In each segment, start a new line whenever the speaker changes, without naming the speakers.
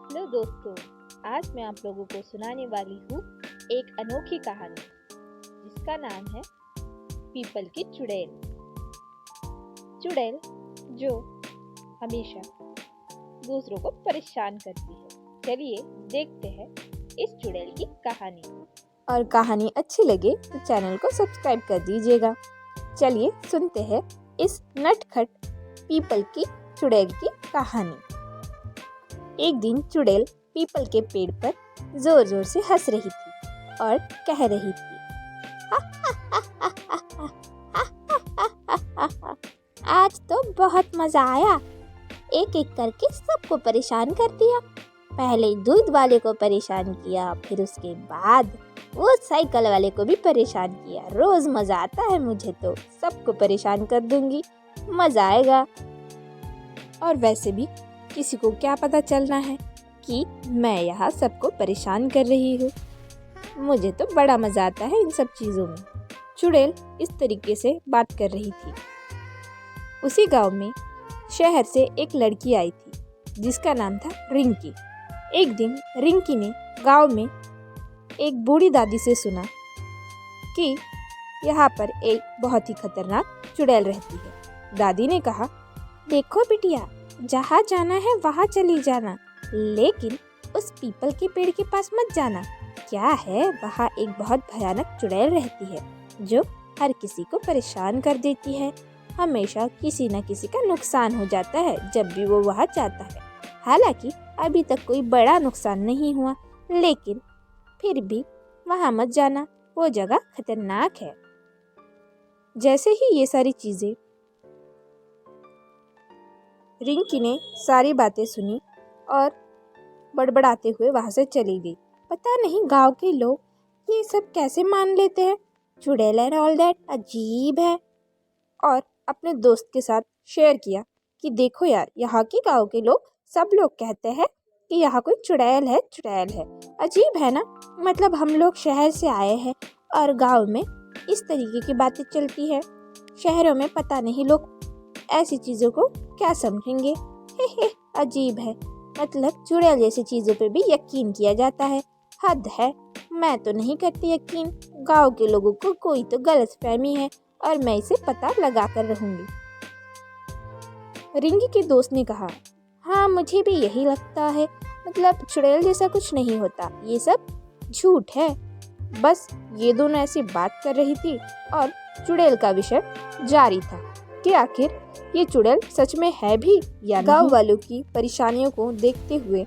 Hello दोस्तों, आज मैं आप लोगों को सुनाने वाली हूँ एक अनोखी कहानी जिसका नाम है पीपल की चुड़ैल। चुड़ैल जो हमेशा दूसरों को परेशान करती है। चलिए देखते हैं इस चुड़ैल की कहानी।
और कहानी अच्छी लगे तो चैनल को सब्सक्राइब कर दीजिएगा। चलिए सुनते हैं इस नटखट पीपल की चुड़ैल की कहानी। एक दिन चुड़ैल पीपल के पेड़ पर जोर जोर से हंस रही थी और कह रही थी, आज तो बहुत मजा आया। एक एक करके सबको परेशान कर दिया। पहले दूध वाले को परेशान किया, फिर उसके बाद वो साइकिल वाले को भी परेशान किया। रोज मजा आता है मुझे, तो सबको परेशान कर दूंगी, मजा आएगा। और वैसे भी किसी को क्या पता चलना है कि मैं यहाँ सबको परेशान कर रही हूँ। मुझे तो बड़ा मजा आता है इन सब चीज़ों में। चुड़ैल इस तरीके से बात कर रही थी। उसी गांव में शहर से एक लड़की आई थी जिसका नाम था रिंकी। एक दिन रिंकी ने गांव में एक बूढ़ी दादी से सुना कि यहाँ पर एक बहुत ही खतरनाक चुड़ैल रहती है। दादी ने कहा, देखो बिटिया, जहाँ जाना है वहाँ चली जाना, लेकिन उस पीपल के पेड़ के पास मत जाना। क्या है, वहाँ एक बहुत भयानक चुड़ैल रहती है जो हर किसी को परेशान कर देती है। हमेशा किसी न किसी का नुकसान हो जाता है जब भी वो वहाँ जाता है। हालांकि अभी तक कोई बड़ा नुकसान नहीं हुआ, लेकिन फिर भी वहाँ मत जाना, वो जगह खतरनाक है। जैसे ही ये सारी चीज़ें रिंकी ने सारी बातें सुनी और बड़बड़ाते हुए वहाँ से चली गई। पता नहीं गांव के लोग ये सब कैसे मान लेते हैं। चुड़ैल एंड ऑल दैट अजीब है। और अपने दोस्त के साथ शेयर किया कि देखो यार, यहाँ के गांव के लोग सब लोग कहते हैं कि यहाँ कोई चुड़ैल है, चुड़ैल है। अजीब है ना, मतलब हम लोग शहर से आए हैं और गांव में इस तरीके की बातें चलती है। शहरों में पता नहीं लोग ऐसी चीज़ों को क्या समझेंगे। हे अजीब है, मतलब चुड़ैल जैसी चीज़ों पे भी यकीन किया जाता है। हद है, मैं तो नहीं करती यकीन। गांव के लोगों को कोई तो गलतफहमी है और मैं इसे पता लगा कर रहूंगी। रिंकी के दोस्त ने कहा, हाँ मुझे भी यही लगता है, मतलब चुड़ैल जैसा कुछ नहीं होता, ये सब झूठ है। बस ये दोनों ऐसी बात कर रही थी और चुड़ैल का विषय जारी था कि आखिर ये चुड़ैल सच में है भी या नहीं। गांव वालों की परेशानियों को देखते हुए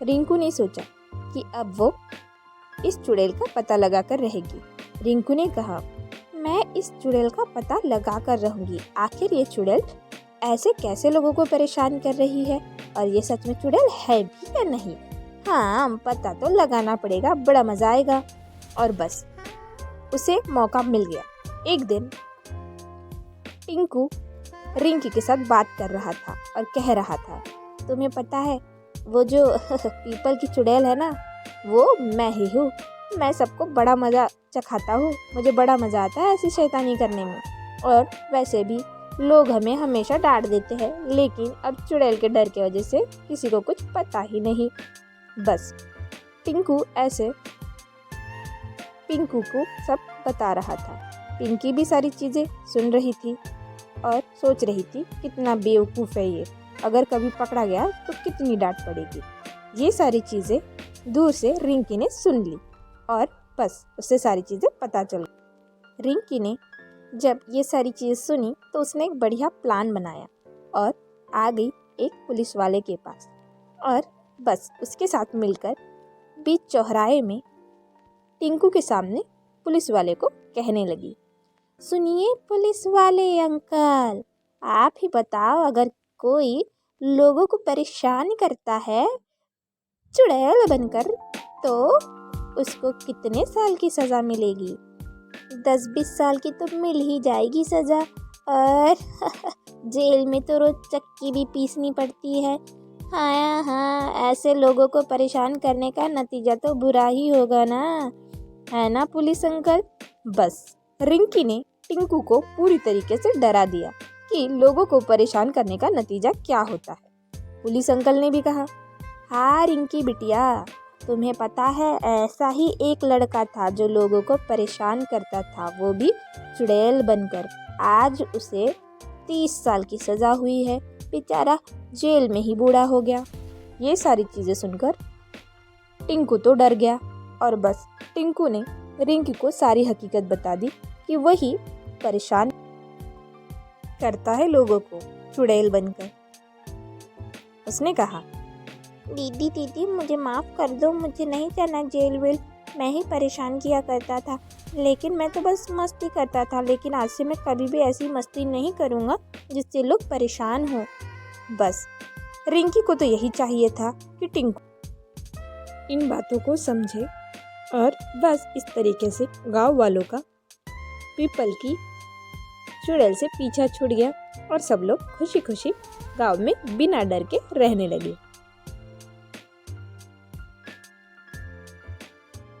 रिंकू ने सोचा कि अब वो इस चुड़ैल का पता लगा कर रहेगी। रिंकू ने कहा, मैं इस चुड़ैल का पता लगा कर रहूंगी। आखिर ये चुड़ैल ऐसे कैसे लोगों को परेशान कर रही है और ये सच में चुड़ैल है भी या नहीं। हाँ, पता तो लगाना पड़ेगा, बड़ा मजा आएगा। और बस उसे मौका मिल गया। एक दिन टिंकू रिंकी के साथ बात कर रहा था और कह रहा था, तुम्हें पता है वो जो पीपल की चुड़ैल है ना, वो मैं ही हूँ। मैं सबको बड़ा मज़ा चखाता हूँ, मुझे बड़ा मज़ा आता है ऐसी शैतानी करने में। और वैसे भी लोग हमें हमेशा डांट देते हैं, लेकिन अब चुड़ैल के डर की वजह से किसी को कुछ पता ही नहीं। बस टिंकू ऐसे पिंकू को सब बता रहा था। पिंकी भी सारी चीज़ें सुन रही थी और सोच रही थी कितना बेवकूफ़ है ये, अगर कभी पकड़ा गया तो कितनी डांट पड़ेगी। ये सारी चीज़ें दूर से रिंकी ने सुन ली और बस उससे सारी चीज़ें पता चल गई। रिंकी ने जब ये सारी चीज़ें सुनी तो उसने एक बढ़िया प्लान बनाया और आ गई एक पुलिस वाले के पास और बस उसके साथ मिलकर बीच चौराहे में टिंकू के सामने पुलिस वाले को कहने लगी, सुनिए पुलिस वाले अंकल, आप ही बताओ, अगर कोई लोगों को परेशान करता है चुड़ैल बनकर तो उसको कितने साल की सज़ा मिलेगी? 10-20 साल की तो मिल ही जाएगी सज़ा, और जेल में तो रोज चक्की भी पीसनी पड़ती है। हाँ, ऐसे लोगों को परेशान करने का नतीजा तो बुरा ही होगा ना, है ना पुलिस अंकल। बस रिंकी ने टिंकू को पूरी तरीके से डरा दिया कि लोगों को परेशान करने का नतीजा क्या होता है। पुलिस अंकल ने भी कहा, हाँ रिंकी बिटिया, तुम्हें पता है ऐसा ही एक लड़का था जो लोगों को परेशान करता था, वो भी चुड़ैल बनकर। आज उसे 30 साल की सज़ा हुई है, बेचारा जेल में ही बूढ़ा हो गया। ये सारी चीज़ें सुनकर टिंकू तो डर गया और बस टिंकू ने रिंकी को सारी हकीकत बता दी कि वही परेशान करता है लोगों को चुड़ैल बनकर। उसने कहा, दीदी दीदी मुझे माफ़ कर दो, मुझे नहीं जाना जेल वेल, मैं ही परेशान किया करता था, लेकिन मैं तो बस मस्ती करता था, लेकिन आज से मैं कभी भी ऐसी मस्ती नहीं करूँगा जिससे लोग परेशान हो। बस रिंकी को तो यही चाहिए था कि टिंकू इन बातों को समझे और बस इस तरीके से गांव वालों का पीपल की चुड़ैल से पीछा छूट गया और सब लोग खुशी खुशी गांव में बिना डर के रहने लगे।